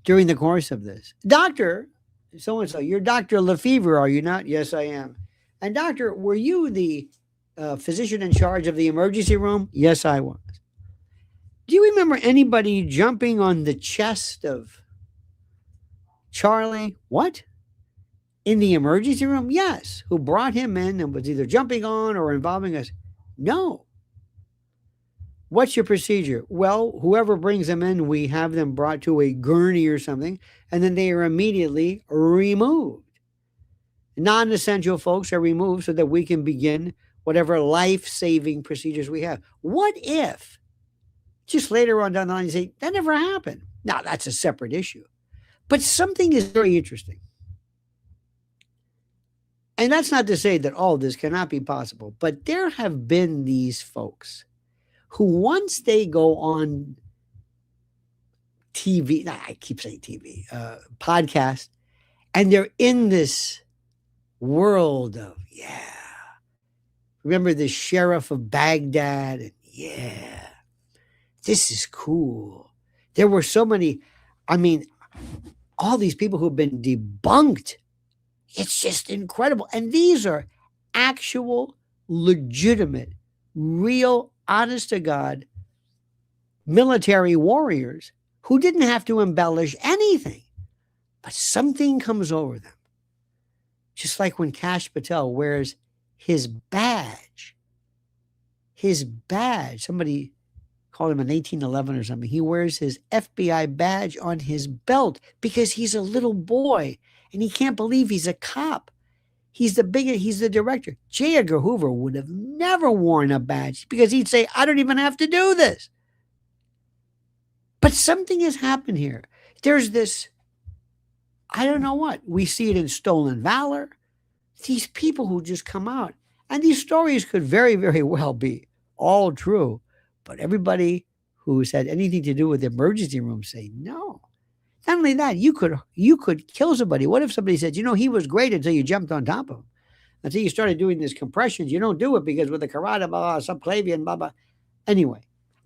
during the course of this, Doctor, so-and-so, you're Dr. Lefevre, are you not? Yes, I am. And doctor, were you the physician in charge of the emergency room? Yes, I was. Do you remember anybody jumping on the chest of Charlie? What? In the emergency room? Yes. Who brought him in and was either jumping on or involving us? No. What's your procedure? Well, whoever brings them in, we have them brought to a gurney or something, and then they are immediately removed. Non-essential folks are removed so that we can begin whatever life-saving procedures we have. What if, just later on down the line, you say, that never happened? Now, that's a separate issue. But something is very interesting. And that's not to say that all this cannot be possible, but there have been these folks who once they go on TV, I keep saying TV, podcast, and they're in this world of, yeah, remember the sheriff of Baghdad? And yeah, this is cool. There were so many, I mean, all these people who've been debunked. It's just incredible. And these are actual, legitimate, real, honest to God military warriors who didn't have to embellish anything, but something comes over them. Just like when Kash Patel wears his badge, somebody called him an 1811 or something. He wears his FBI badge on his belt because he's a little boy and he can't believe he's a cop. He's the director. J. Edgar Hoover would have never worn a badge because he'd say, I don't even have to do this. But something has happened here. There's this, I don't know what. We see it in Stolen Valor. These people who just come out. And these stories could very, very well be all true. But everybody who's had anything to do with the emergency room say no. Not only that, you could kill somebody. What if somebody said, he was great until you jumped on top of him? Until you started doing these compressions. You don't do it because with the carotid, blah, blah, subclavian, blah, blah. Anyway,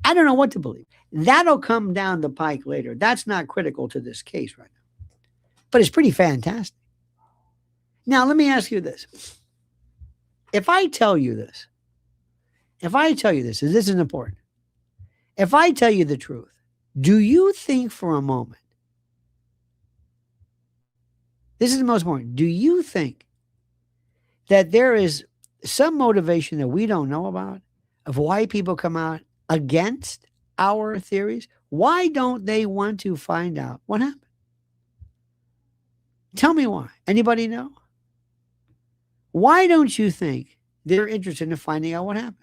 I don't know what to believe. That'll come down the pike later. That's not critical to this case right now. But it's pretty fantastic. Now, let me ask you this. If I tell you this, this is important. If I tell you the truth, do you think for a moment, this is the most important, do you think that there is some motivation that we don't know about of why people come out against our theories? Why don't they want to find out what happened? Tell me why. Anybody know? Why don't you think they're interested in finding out what happened?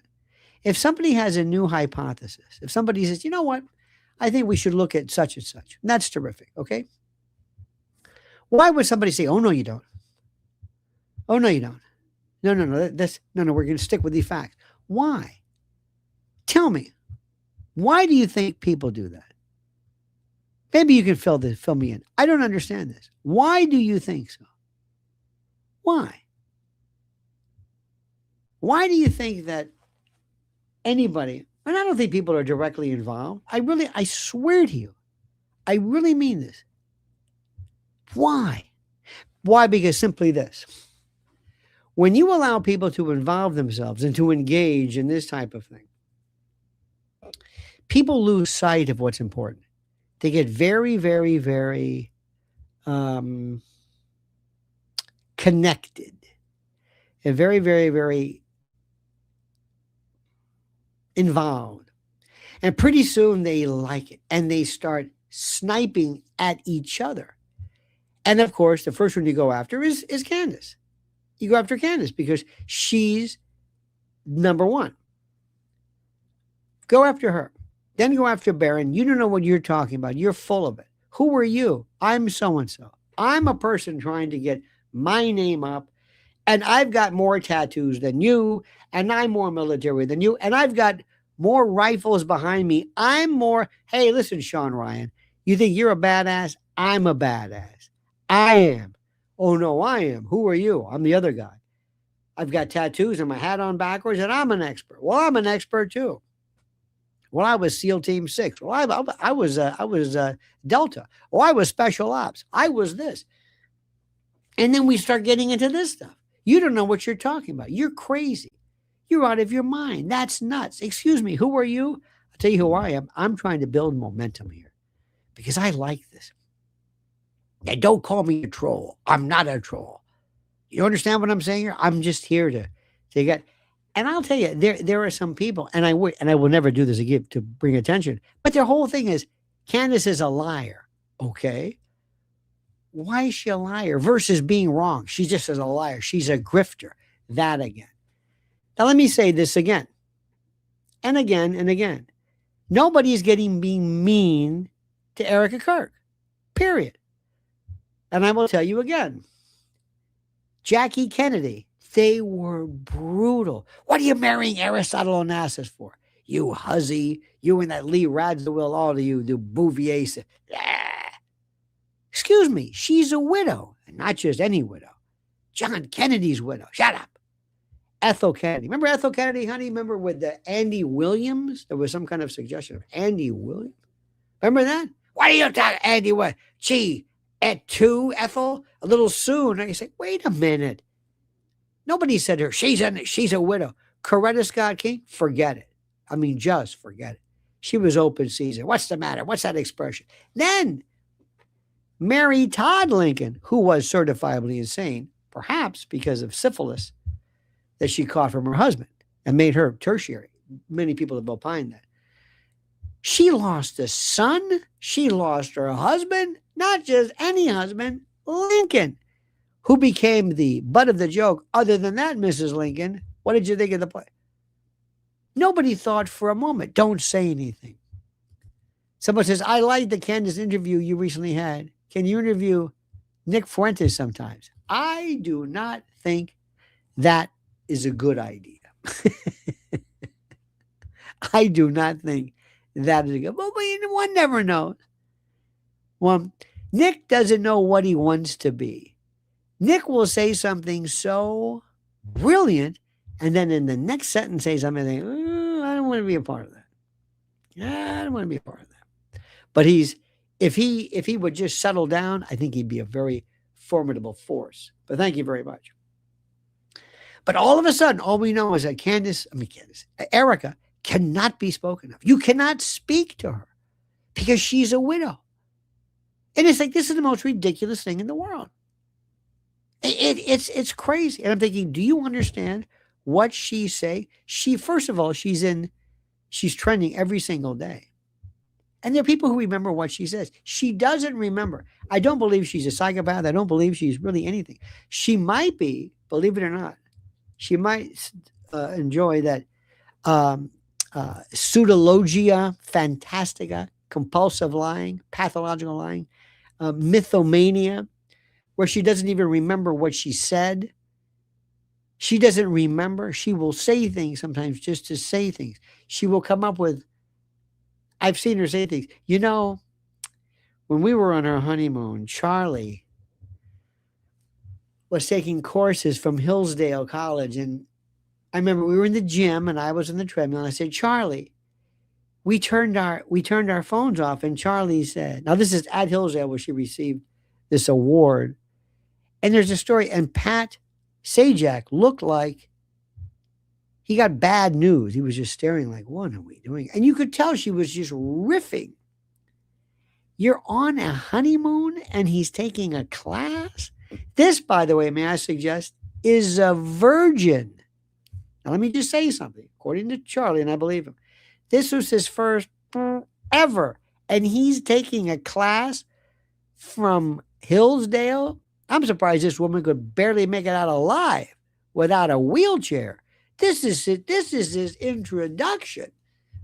If somebody has a new hypothesis, if somebody says, you know what, I think we should look at such and such, that's terrific, okay? Why would somebody say, oh, no, you don't? Oh, no, you don't. No, we're going to stick with the facts. Why? Tell me. Why do you think people do that? Maybe you can fill me in. I don't understand this. Why do you think so? Why? Why do you think that anybody, and I don't think people are directly involved. I swear to you, I really mean this. Why? Why? Because simply this. When you allow people to involve themselves and to engage in this type of thing, people lose sight of what's important. They get very, very, very connected and very, very, very involved. And pretty soon they like it and they start sniping at each other. And of course, the first one you go after is Candace. You go after Candace because she's number one. Go after her. Then go after Barron. You don't know what you're talking about. You're full of it. Who are you? I'm so-and-so. I'm a person trying to get my name up, and I've got more tattoos than you, and I'm more military than you, and I've got more rifles behind me. I'm more, hey, listen, Sean Ryan, you think you're a badass? I'm a badass. I am. Oh, no, I am. Who are you? I'm the other guy. I've got tattoos and my hat on backwards, and I'm an expert. Well, I'm an expert, too. Well, I was SEAL Team 6. Well, I was Delta. Oh, I was Special Ops. I was this. And then we start getting into this stuff. You don't know what you're talking about. You're crazy. You're out of your mind. That's nuts. Excuse me, who are you? I'll tell you who I am. I'm trying to build momentum here because I like this. And don't call me a troll. I'm not a troll. You understand what I'm saying here? I'm just here to get. And I'll tell you, there are some people, and I will never do this again to bring attention, but their whole thing is Candace is a liar. Okay. Why is she a liar versus being wrong? She just is a liar. She's a grifter. That again. Now, let me say this again and again and again. Nobody's being mean to Erica Kirk, period. And I will tell you again, Jackie Kennedy, they were brutal. What are you marrying Aristotle Onassis for? You hussy, you and that Lee Radziwill, all of you, the Bouvier. Excuse me, she's a widow, and not just any widow. John Kennedy's widow. Shut up. Ethel Kennedy. Remember Ethel Kennedy, honey? Remember with the Andy Williams? There was some kind of suggestion of Andy Williams. Remember that? Why are you talking Andy what? Gee, at 2, Ethel? A little soon. And you say, wait a minute. Nobody said her. She's a widow. Coretta Scott King? Forget it. I mean, just forget it. She was open season. What's the matter? What's that expression? Then Mary Todd Lincoln, who was certifiably insane, perhaps because of syphilis that she caught from her husband and made her tertiary. Many people have opined that. She lost a son. She lost her husband, not just any husband, Lincoln, who became the butt of the joke. Other than that, Mrs. Lincoln, what did you think of the play? Nobody thought for a moment, don't say anything. Someone says, I like the Candace interview you recently had. Can you interview Nick Fuentes sometimes? I do not think that is a good idea. I do not think that is a good, but one never knows. Well, Nick doesn't know what he wants to be. Nick will say something so brilliant, and then in the next sentence say something, I don't want to be a part of that. I don't want to be a part of that. But if he would just settle down, I think he'd be a very formidable force. But thank you very much. But all of a sudden, all we know is that Erica cannot be spoken of. You cannot speak to her because she's a widow. And it's like, this is the most ridiculous thing in the world. It's crazy. And I'm thinking, do you understand what she's saying? First of all, she's trending every single day. And there are people who remember what she says. She doesn't remember. I don't believe she's a psychopath. I don't believe she's really anything. She might be, believe it or not, she might enjoy that pseudologia fantastica, compulsive lying, pathological lying, mythomania, where she doesn't even remember what she said. She doesn't remember. She will say things sometimes just to say things. She will come up with, I've seen her say things. You know, when we were on our honeymoon, Charlie was taking courses from Hillsdale College. And I remember we were in the gym and I was in the treadmill. And I said, Charlie, we turned our phones off. And Charlie said, now this is at Hillsdale where she received this award. And there's a story, and Pat Sajak looked like he got bad news. He was just staring like, what are we doing? And you could tell she was just riffing. You're on a honeymoon and he's taking a class? This, by the way, may I suggest, is a virgin. Now, let me just say something. According to Charlie, and I believe him, this was his first ever. And he's taking a class from Hillsdale. I'm surprised this woman could barely make it out alive without a wheelchair. This is it. This is his introduction.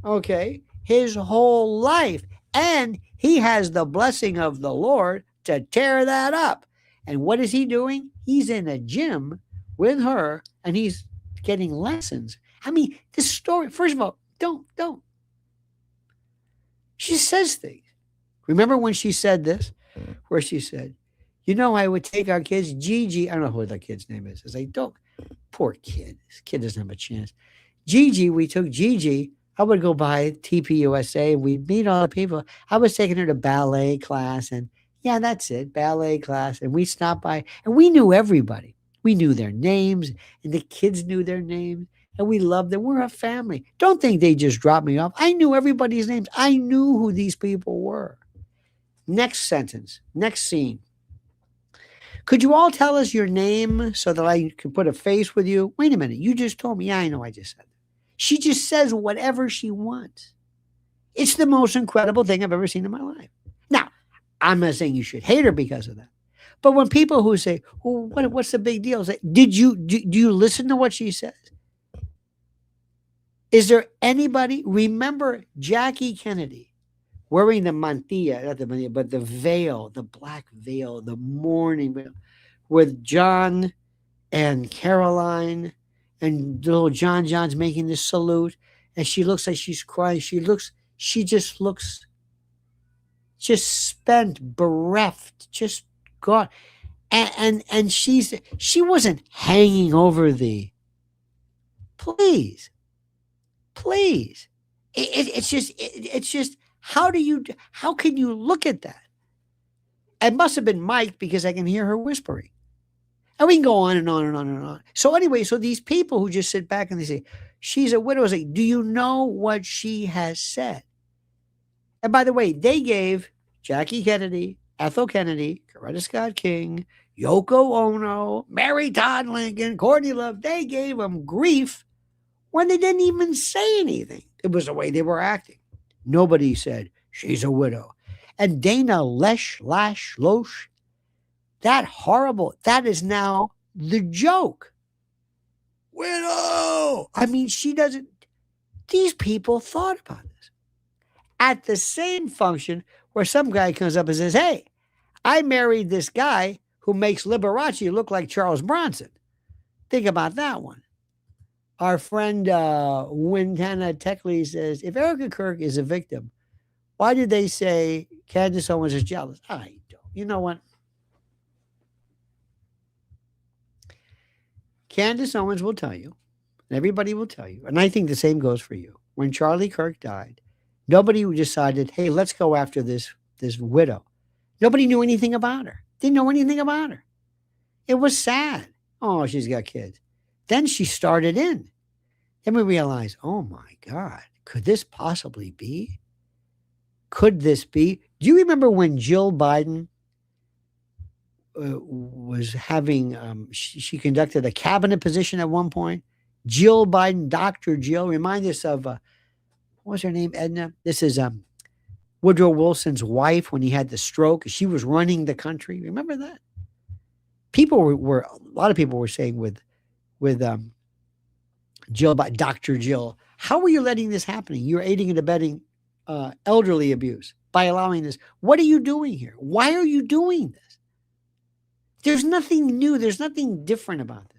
Okay. His whole life. And he has the blessing of the Lord to tear that up. And what is he doing? He's in a gym with her and he's getting lessons. I mean, this story, first of all, don't. She says things. Remember when she said this? Where she said, you know, I would take our kids, Gigi. I don't know who the kid's name is. I was like, don't. Poor kid. This kid doesn't have a chance. Gigi, we took Gigi. I would go by TPUSA. We'd meet all the people. I was taking her to ballet class. And yeah, that's it. Ballet class. And we stopped by. And we knew everybody. We knew their names. And the kids knew their names. And we loved them. We're a family. Don't think they just dropped me off. I knew everybody's names. I knew who these people were. Next sentence. Next scene. Could you all tell us your name so that I can put a face with you? Wait a minute. You just told me. Yeah, I know I just said that. She just says whatever she wants. It's the most incredible thing I've ever seen in my life. Now, I'm not saying you should hate her because of that. But when people who say, well, what's the big deal? Say, do you listen to what she says? Is there anybody? Remember Jackie Kennedy wearing the mantilla, not the mantilla, but the veil, the black veil, the mourning veil, with John and Caroline, and little John's making this salute, and she looks like she's crying. She just looks spent, bereft, just gone. And she wasn't hanging over the, please. It's just, how can you look at that? It must have been mic'd because I can hear her whispering. And we can go on and on and on and on. So anyway, so these people who just sit back and they say, she's a widow. I say, do you know what she has said? And by the way, they gave Jackie Kennedy, Ethel Kennedy, Coretta Scott King, Yoko Ono, Mary Todd Lincoln, Courtney Love, they gave them grief when they didn't even say anything. It was the way they were acting. Nobody said, she's a widow. And Dana Loesch, that horrible, that is now the joke. Widow! I mean, she doesn't, these people thought about this. At the same function where some guy comes up and says, hey, I married this guy who makes Liberace look like Charles Bronson. Think about that one. Our friend Wintana Techley says, if Erica Kirk is a victim, why did they say Candace Owens is jealous? I don't. You know what? Candace Owens will tell you, and everybody will tell you, and I think the same goes for you. When Charlie Kirk died, nobody decided, hey, let's go after this widow. Nobody knew anything about her. Didn't know anything about her. It was sad. Oh, she's got kids. Then she started in. Then we realized, oh my God, could this possibly be? Could this be? Do you remember when Jill Biden was having, she conducted a cabinet position at one point? Jill Biden, Dr. Jill, remind us of, what was her name, Edna? This is Woodrow Wilson's wife when he had the stroke. She was running the country. Remember that? People were a lot of people were saying with Jill, Dr. Jill, how are you letting this happen? You're aiding and abetting elderly abuse by allowing this. What are you doing here? Why are you doing this? There's nothing new. There's nothing different about this.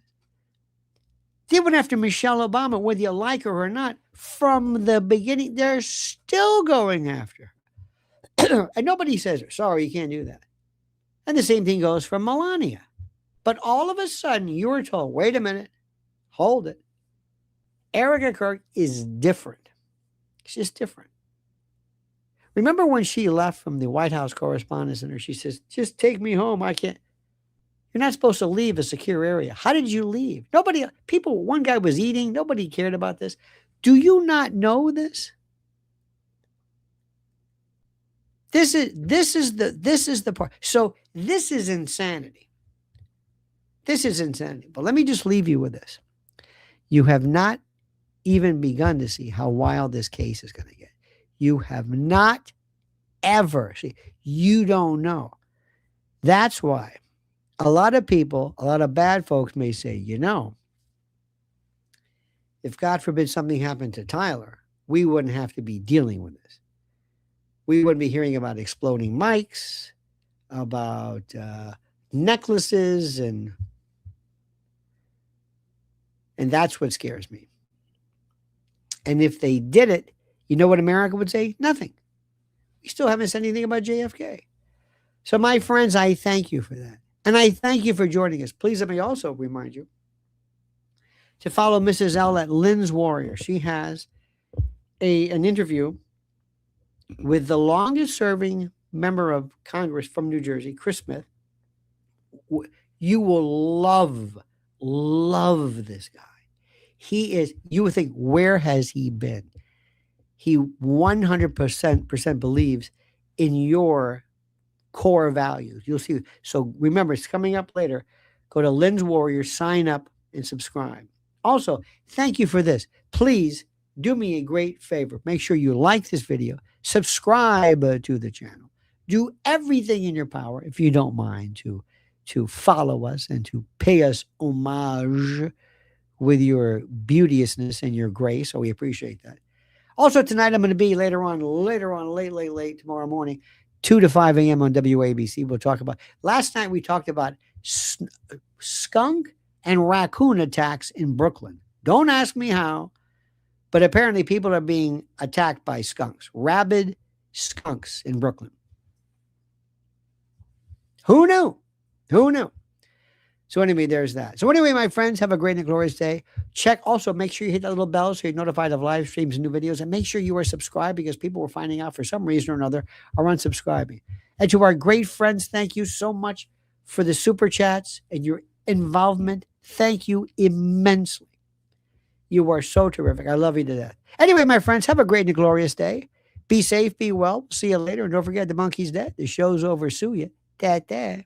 They went after Michelle Obama, whether you like her or not, from the beginning. They're still going after her. And nobody says, sorry, you can't do that. And the same thing goes for Melania. But all of a sudden, you were told, wait a minute, hold it. Erica Kirk is different. It's just different. Remember when she left from the White House Correspondents' Center? She says, just take me home. I can't. You're not supposed to leave a secure area. How did you leave? Nobody, people, one guy was eating. Nobody cared about this. Do you not know this? This is the part. So this is insanity. This is insanity. But let me just leave you with this. You have not even begun to see how wild this case is going to get. You have not ever see. You don't know. That's why a lot of people, a lot of bad folks may say, if God forbid something happened to Tyler, we wouldn't have to be dealing with this. We wouldn't be hearing about exploding mics, about necklaces, and that's what scares me. And if they did it, you know what America would say? Nothing. We still haven't said anything about JFK. So my friends, I thank you for that. And I thank you for joining us. Please let me also remind you to follow Mrs. L at Lynn's Warrior. She has an interview with the longest serving member of Congress from New Jersey, Chris Smith. You will love this guy. He is, you would think, where has he been? He 100% believes in your core values. You'll see. So remember, it's coming up later. Go to Lynn's Warrior, sign up, and subscribe. Also, thank you for this. Please do me a great favor. Make sure you like this video, subscribe to the channel. Do everything in your power, if you don't mind, to follow us and to pay us homage with your beauteousness and your grace. So we appreciate that. Also, tonight I'm going to be later on, late tomorrow morning, 2 to 5 a.m. on WABC. We'll talk about, last night we talked about skunk and raccoon attacks in Brooklyn. Don't ask me how, but apparently people are being attacked by skunks, rabid skunks in Brooklyn. Who knew? So anyway, there's that. So anyway, my friends, have a great and glorious day. Also, make sure you hit that little bell so you're notified of live streams and new videos. And make sure you are subscribed, because people were finding out for some reason or another are unsubscribing. And to our great friends, thank you so much for the super chats and your involvement. Thank you immensely. You are so terrific. I love you to death. Anyway, my friends, have a great and glorious day. Be safe, be well. See you later. And don't forget, the monkey's dead. The show's over. Sue you. Da-da.